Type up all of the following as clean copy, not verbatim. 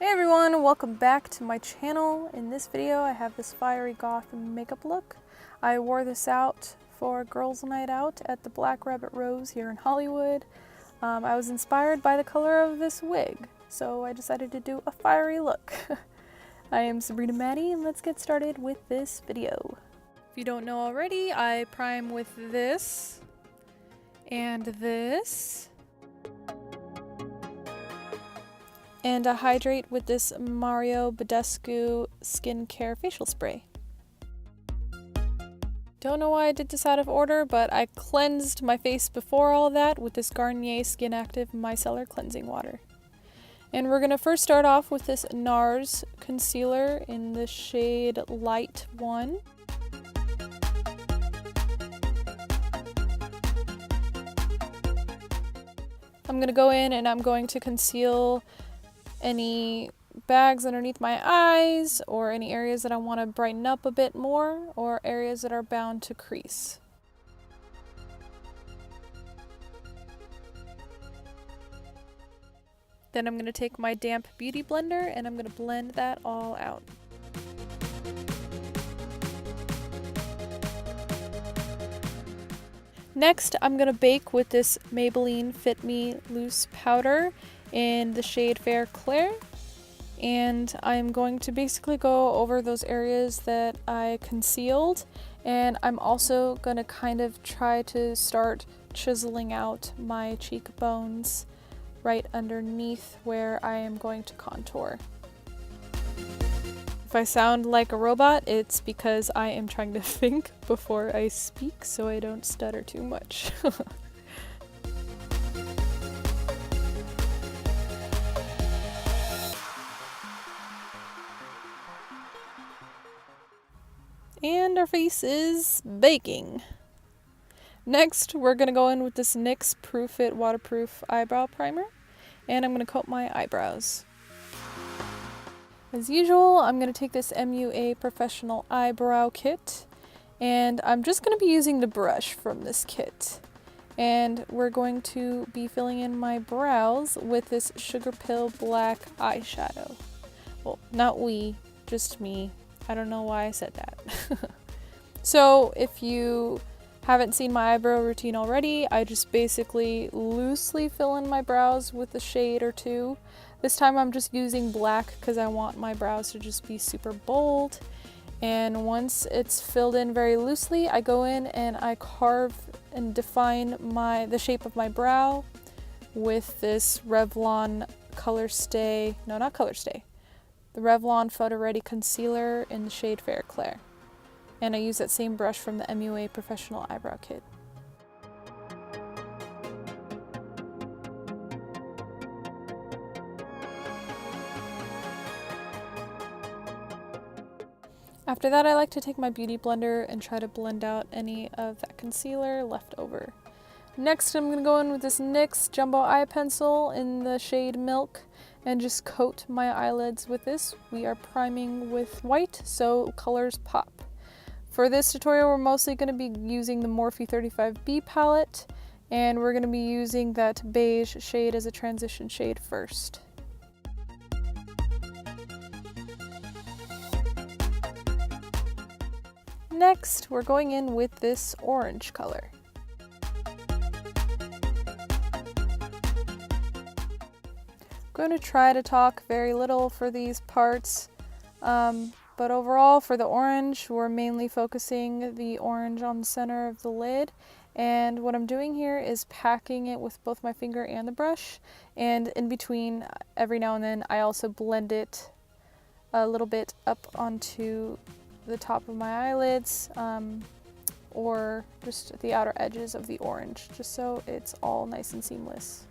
Hey everyone, welcome back to my channel. In this video I have this fiery goth makeup look. I wore this out for girls' night out at the Black Rabbit Rose here in Hollywood. I was inspired by the color of this wig, so I decided to do a fiery look. I am Sabrina Maddie and let's get started with this video. If you don't know already, I prime with this and this. And I hydrate with this BADESCU skincare facial spray. Don't know why I did this out of order, but I cleansed my face before all that with this Garnier Skin Active Micellar Cleansing Water. And we're going to first start off with this NARS concealer in the shade Light 1. I'm going to go in and I'm going to conceal any bags underneath my eyes or any areas that I want to brighten up a bit more or areas that are bound to crease. Then I'm going to take my damp beauty blender and I'm going to blend that all out. Next, I'm going to bake with this Maybelline FITME loose powder in the shade Fair Clair, and I'm going to basically go over those areas that I concealed, and I'm also going to kind of try to start chiseling out my cheekbones right underneath where I am going to contour. If I sound like a robot, it's because I am trying to think before I speak so I don't stutter too much. And our face is baking. Next, we're going to go in with this NYX PROOFIT waterproof eyebrow primer, and I'm going to coat my eyebrows. As usual, I'm going to take this MUA Professional Eyebrow Kit, and I'm just going to be using the brush from this kit. And we're going to be filling in my brows with this Sugar Pill Black eyeshadow. Well, not we, just me. I don't know why I said that. So if you haven't seen my eyebrow routine already, I just basically loosely fill in my brows with a shade or two. This time I'm just using black because I want my brows to just be super bold. And once it's filled in very loosely, I go in and I carve and define the shape of my brow with this REVLON COLORSTAY, no, not COLORSTAY, the REVLON PHOTOREADY concealer in the shade Fair Clair. And I use that same brush from the MUA Professional Eyebrow Kit. After that, I like to take my beauty blender and try to blend out any of that concealer left over. Next, I'm going to go in with this NYX Jumbo Eye Pencil in the shade Milk and just coat my eyelids with this. We are priming with white, so colors pop. For this tutorial, we're mostly going to be using the Morphe 35B palette, and we're going to be using that beige shade as a transition shade first. Next, we're going in with this orange color. I'm going to try to talk very little for these parts, but overall for the orange, we're mainly focusing the orange on the center of the lid, and what I'm doing here is packing it with both my finger and the brush, and in between, every now and then, I also blend it a little bit up onto the top of my eyelids, or just the outer edges of the orange, just so it's all nice and seamless.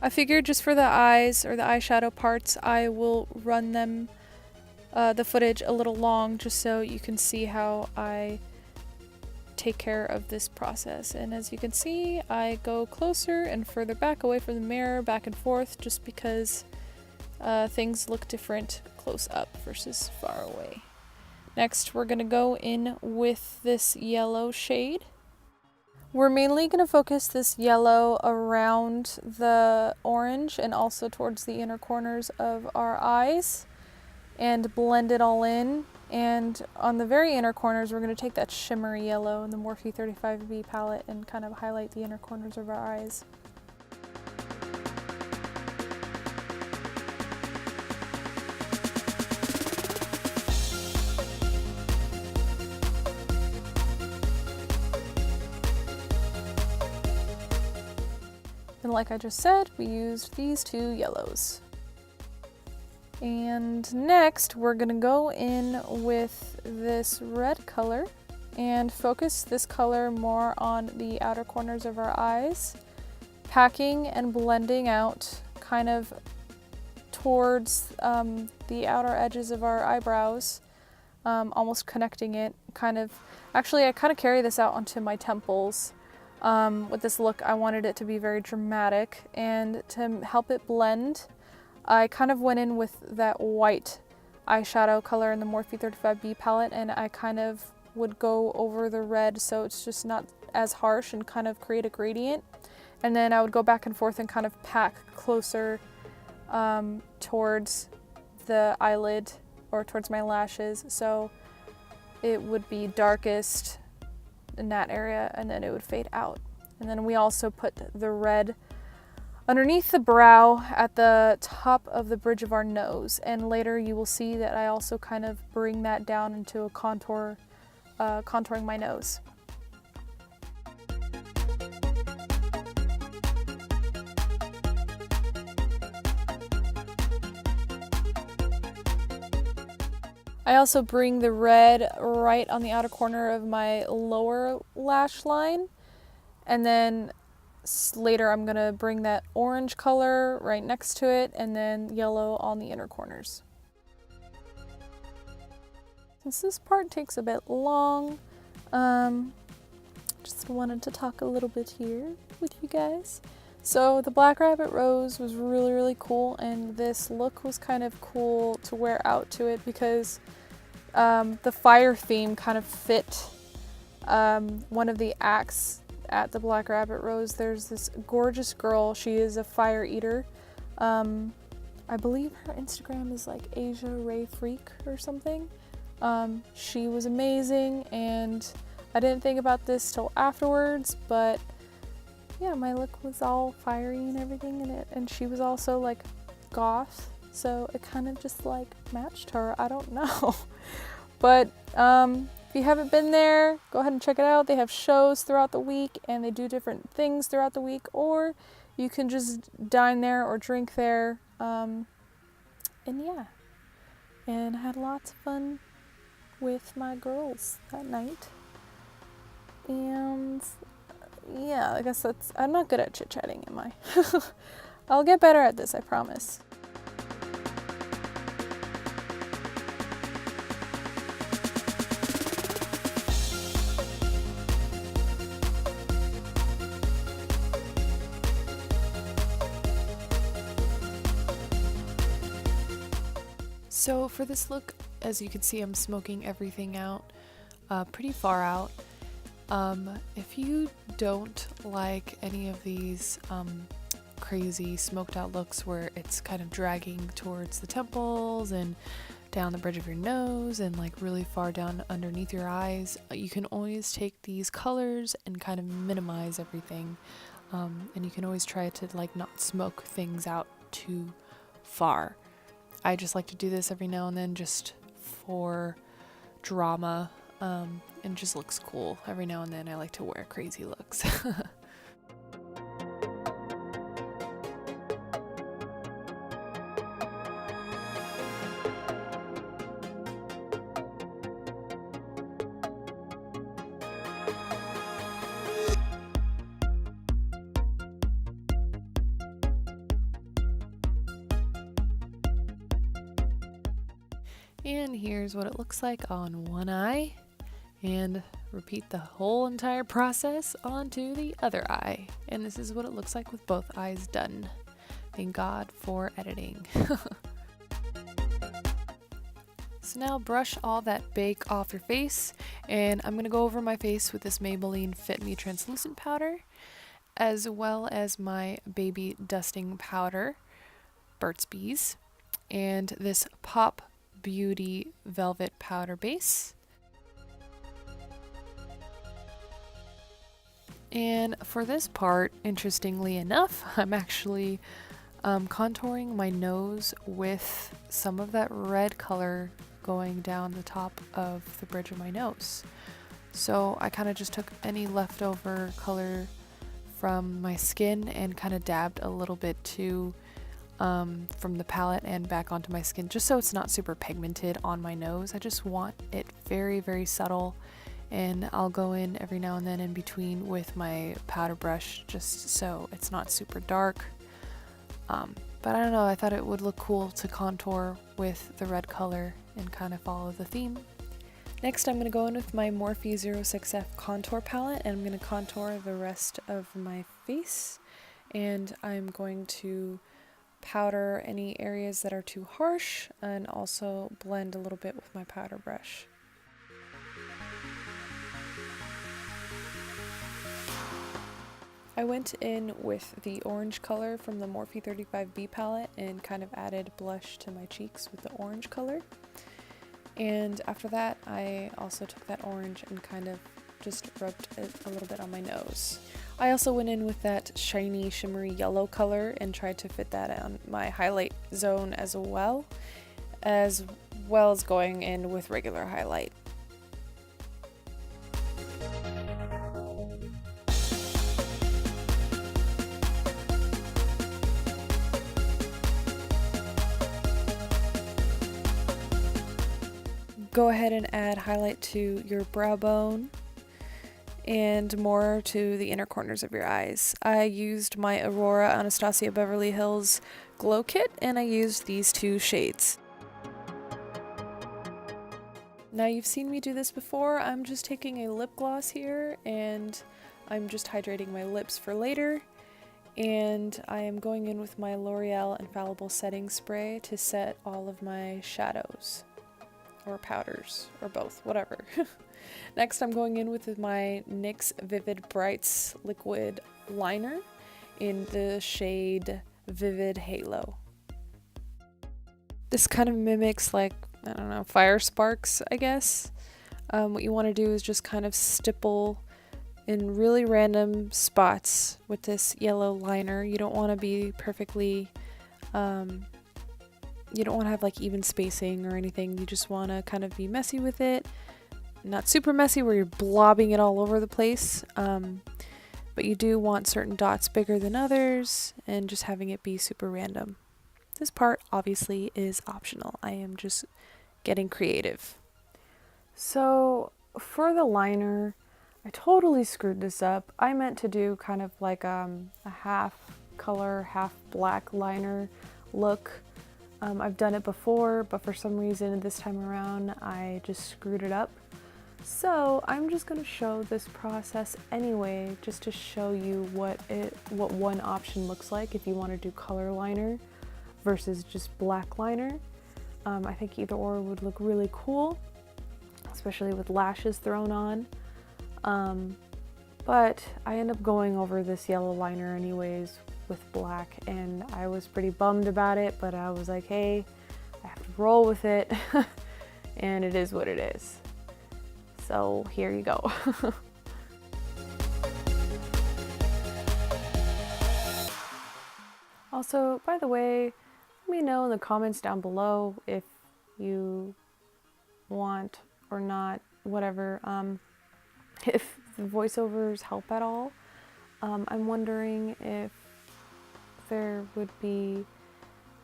I figured just for the eyes or the eyeshadow parts, I will run them the footage a little long just so you can see how I take care of this process. And as you can see, I go closer and further back away from the mirror, back and forth, just because things look different close up versus far away. Next, we're going to go in with this yellow shade. We're mainly going to focus this yellow around the orange and also towards the inner corners of our eyes and blend it all in. And on the very inner corners, we're going to take that shimmery yellow in the Morphe 35B palette and kind of highlight the inner corners of our eyes. And like I just said, we used these two yellows. And next, we're gonna go in with this red color and focus this color more on the outer corners of our eyes, packing and blending out kind of towards the outer edges of our eyebrows, almost connecting it, actually I kind of carry this out onto my temples. With this look, I wanted it to be very dramatic, and to help it blend, I kind of went in with that white eyeshadow color in the Morphe 35B palette, and I kind of would go over the red so it's just not as harsh and kind of create a gradient. And then I would go back and forth and kind of pack closer towards the eyelid or towards my lashes, so it would be darkest in that area and then it would fade out. And then we also put the red underneath the brow at the top of the bridge of our nose, and later you will see that I also kind of bring that down into a contour, contouring my nose. I also bring the red right on the outer corner of my lower lash line, and then later I'm gonna bring that orange color right next to it, and then yellow on the inner corners. Since this part takes a bit long, just wanted to talk a little bit here with you guys. So the Black Rabbit Rose was really cool, and this look was kind of cool to wear out to it because the fire theme kind of fit one of the acts at the Black Rabbit Rose. There's this gorgeous girl. She is a fire eater. I believe her Instagram is like Asia Ray Freak or something. She was amazing, and I didn't think about this till afterwards, but yeah, my look was all fiery and everything in it, and she was also like goth, so it kind of just like matched her. I don't know. But if you haven't been there, go ahead and check it out. They have shows throughout the week, and they do different things throughout the week, or you can just dine there or drink there. And yeah, and I had lots of fun with my girls that night. And yeah, I guess I'm not good at chit-chatting, am I? I'll get better at this, I promise. So for this look, as you can see, I'm smoking everything out, pretty far out. If you don't like any of these crazy smoked out looks where it's kind of dragging towards the temples and down the bridge of your nose and like really far down underneath your eyes, you can always take these colors and kind of minimize everything. And you can always try to like not smoke things out too far. I just like to do this every now and then just for drama, and it just looks cool. Every now and then I like to wear crazy looks. And here's what it looks like on one eye, and repeat the whole entire process onto the other eye. And this is what it looks like with both eyes done. Thank God for editing. So now brush all that bake off your face, and I'm going to go over my face with this Maybelline FITME translucent powder, as well as my baby dusting powder, Burt's Bees, and this Pop Beauty Velvet Powder Base. And for this part, interestingly enough, I'm actually contouring my nose with some of that red color going down the top of the bridge of my nose. So I kind of just took any leftover color from my skin and kind of dabbed a little bit too from the palette and back onto my skin, just so it's not super pigmented on my nose. I just want it very, very subtle, and I'll go in every now and then in between with my powder brush just so it's not super dark. But I don't know, I thought it would look cool to contour with the red color and kind of follow the theme. Next, I'm going to go in with my Morphe 06F contour palette, and I'm going to contour the rest of my face, and I'm going to powder any areas that are too harsh and also blend a little bit with my powder brush. I went in with the orange color from the Morphe 35B palette and kind of added blush to my cheeks with the orange color. And after that, I also took that orange and kind of just rubbed it a little bit on my nose. I also went in with that shiny, shimmery yellow color and tried to fit that on my highlight zone as well as going in with regular highlight. Go ahead and add highlight to your brow bone and more to the inner corners of your eyes. I used my AURORA Anastasia Beverly Hills Glow Kit, and I used these two shades. Now you've seen me do this before. I'm just taking a lip gloss here and I'm just hydrating my lips for later. And I am going in with my L'Oreal Infallible Setting Spray to set all of my shadows. Or powders, or both, whatever. Next, I'm going in with my NYX Vivid Brights liquid liner in the shade Vivid Halo. This kind of mimics, like, I don't know, fire sparks, I guess. What you want to do is just kind of stipple in really random spots with this yellow liner. You don't want to be perfectly you don't want to have like even spacing or anything. You just want to kind of be messy with it. Not super messy where you're blobbing it all over the place. But you do want certain dots bigger than others and just having it be super random. This part obviously is optional. I am just getting creative. So for the liner, I totally screwed this up. I meant to do kind of like a half color, half black liner look. I've done it before, but for some reason this time around I just screwed it up. So I'm just going to show this process anyway, just to show you what one option looks like if you want to do color liner versus just black liner. I think either or would look really cool, especially with lashes thrown on. But I end up going over this yellow liner anyways with black, and I was pretty bummed about it, but I was like, hey, I have to roll with it and it is what it is. So here you go. Also, by the way, let me know in the comments down below if you want or not, whatever, if the voiceovers help at all. I'm wondering if there would be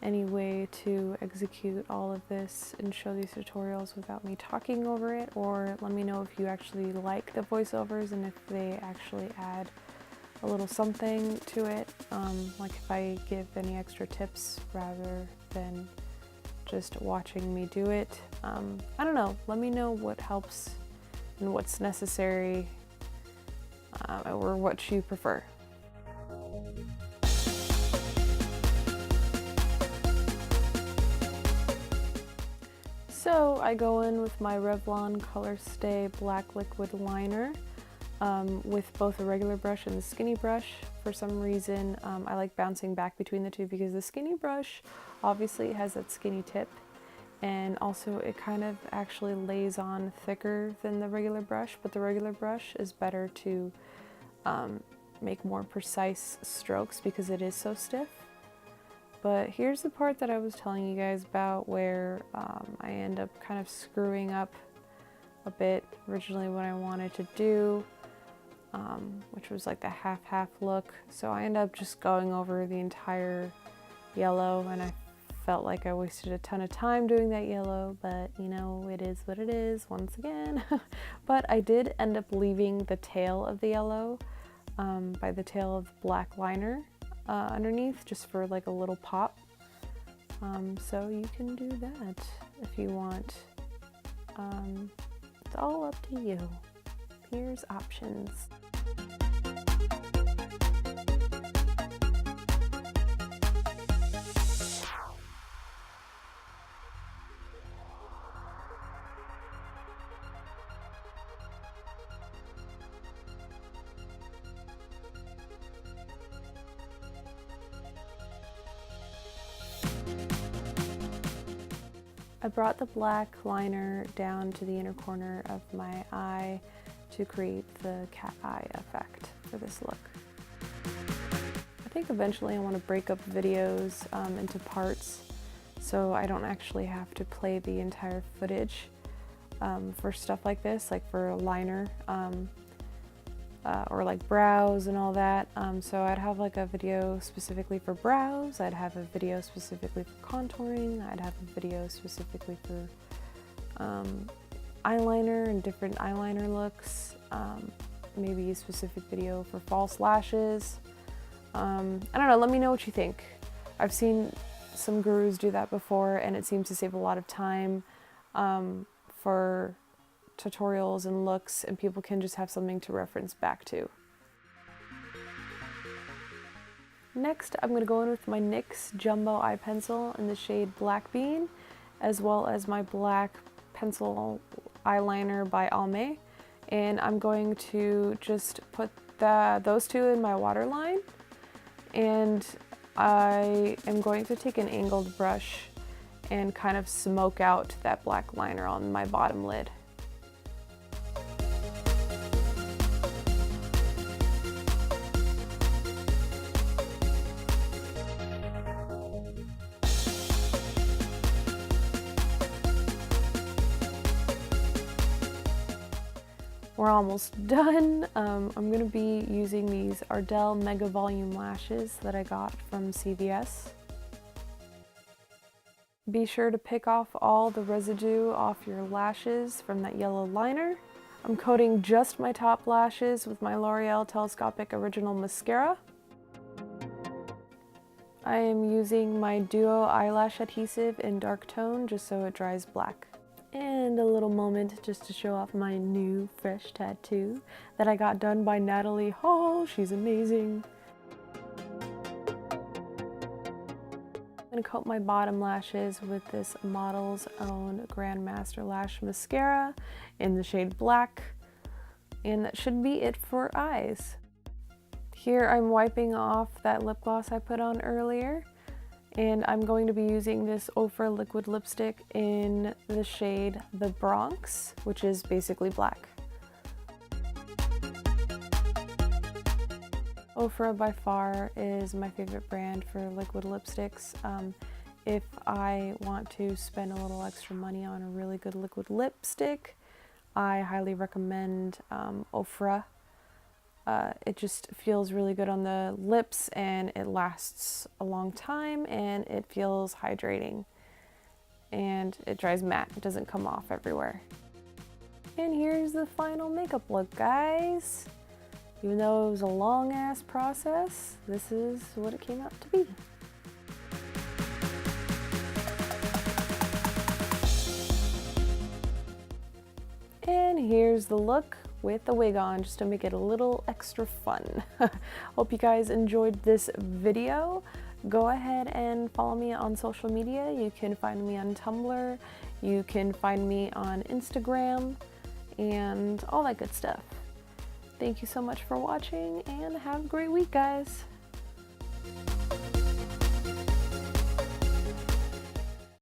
any way to execute all of this and show these tutorials without me talking over it, or let me know if you actually like the voiceovers and if they actually add a little something to it, like if I give any extra tips rather than just watching me do it. I don't know, let me know what helps and what's necessary, or what you prefer. So I go in with my Revlon ColorStay Black Liquid Liner with both a regular brush and the skinny brush. For some reason, I like bouncing back between the two because the skinny brush obviously has that skinny tip, and also it kind of actually lays on thicker than the regular brush, but the regular brush is better to make more precise strokes because it is so stiff. But here's the part that I was telling you guys about where I end up kind of screwing up a bit originally what I wanted to do, which was like a half-half look. So I end up just going over the entire yellow, and I felt like I wasted a ton of time doing that yellow, but you know, it is what it is once again. But I did end up leaving the tail of the yellow by the tail of black liner underneath, just for like a little pop. So you can do that if you want. It's all up to you. Here's options. I brought the black liner down to the inner corner of my eye to create the cat eye effect for this look. I think eventually I want to break up videos into parts so I don't actually have to play the entire footage for stuff like this, like for a liner or like brows and all that. So I'd have like a video specifically for brows, I'd have a video specifically for contouring, I'd have a video specifically for eyeliner and different eyeliner looks, maybe a specific video for false lashes. I don't know, let me know what you think. I've seen some gurus do that before and it seems to save a lot of time for tutorials and looks, and people can just have something to reference back to. Next, I'm going to go in with my NYX Jumbo Eye Pencil in the shade Black Bean, as well as my black pencil eyeliner by ALMAY, and I'm going to just put those two in my waterline, and I am going to take an angled brush and kind of smoke out that black liner on my bottom lid. We're almost done. I'm going to be using these Ardell Mega Volume Lashes that I got from CVS. Be sure to pick off all the residue off your lashes from that yellow liner. I'm coating just my top lashes with my L'Oreal Telescopic Original Mascara. I am using my Duo Eyelash Adhesive in dark tone just so it dries black. And a little moment just to show off my new fresh tattoo that I got done by Natalie Hall. She's amazing. I'm going to coat my bottom lashes with this Model's Own Grandmaster Lash Mascara in the shade Black. And that should be it for eyes. Here I'm wiping off that lip gloss I put on earlier. And I'm going to be using this Ofra liquid lipstick in the shade The Bronx, which is basically black. Ofra by far is my favorite brand for liquid lipsticks. If I want to spend a little extra money on a really good liquid lipstick, I highly recommend Ofra. It just feels really good on the lips and it lasts a long time and it feels hydrating and it dries matte. It doesn't come off everywhere. And here's the final makeup look, guys. Even though it was a long ass process, this is what it came out to be. And here's the look with the wig on, just to make it a little extra fun. Hope you guys enjoyed this video. Go ahead and follow me on social media. You can find me on Tumblr. You can find me on Instagram and all that good stuff. Thank you so much for watching, and have a great week, guys.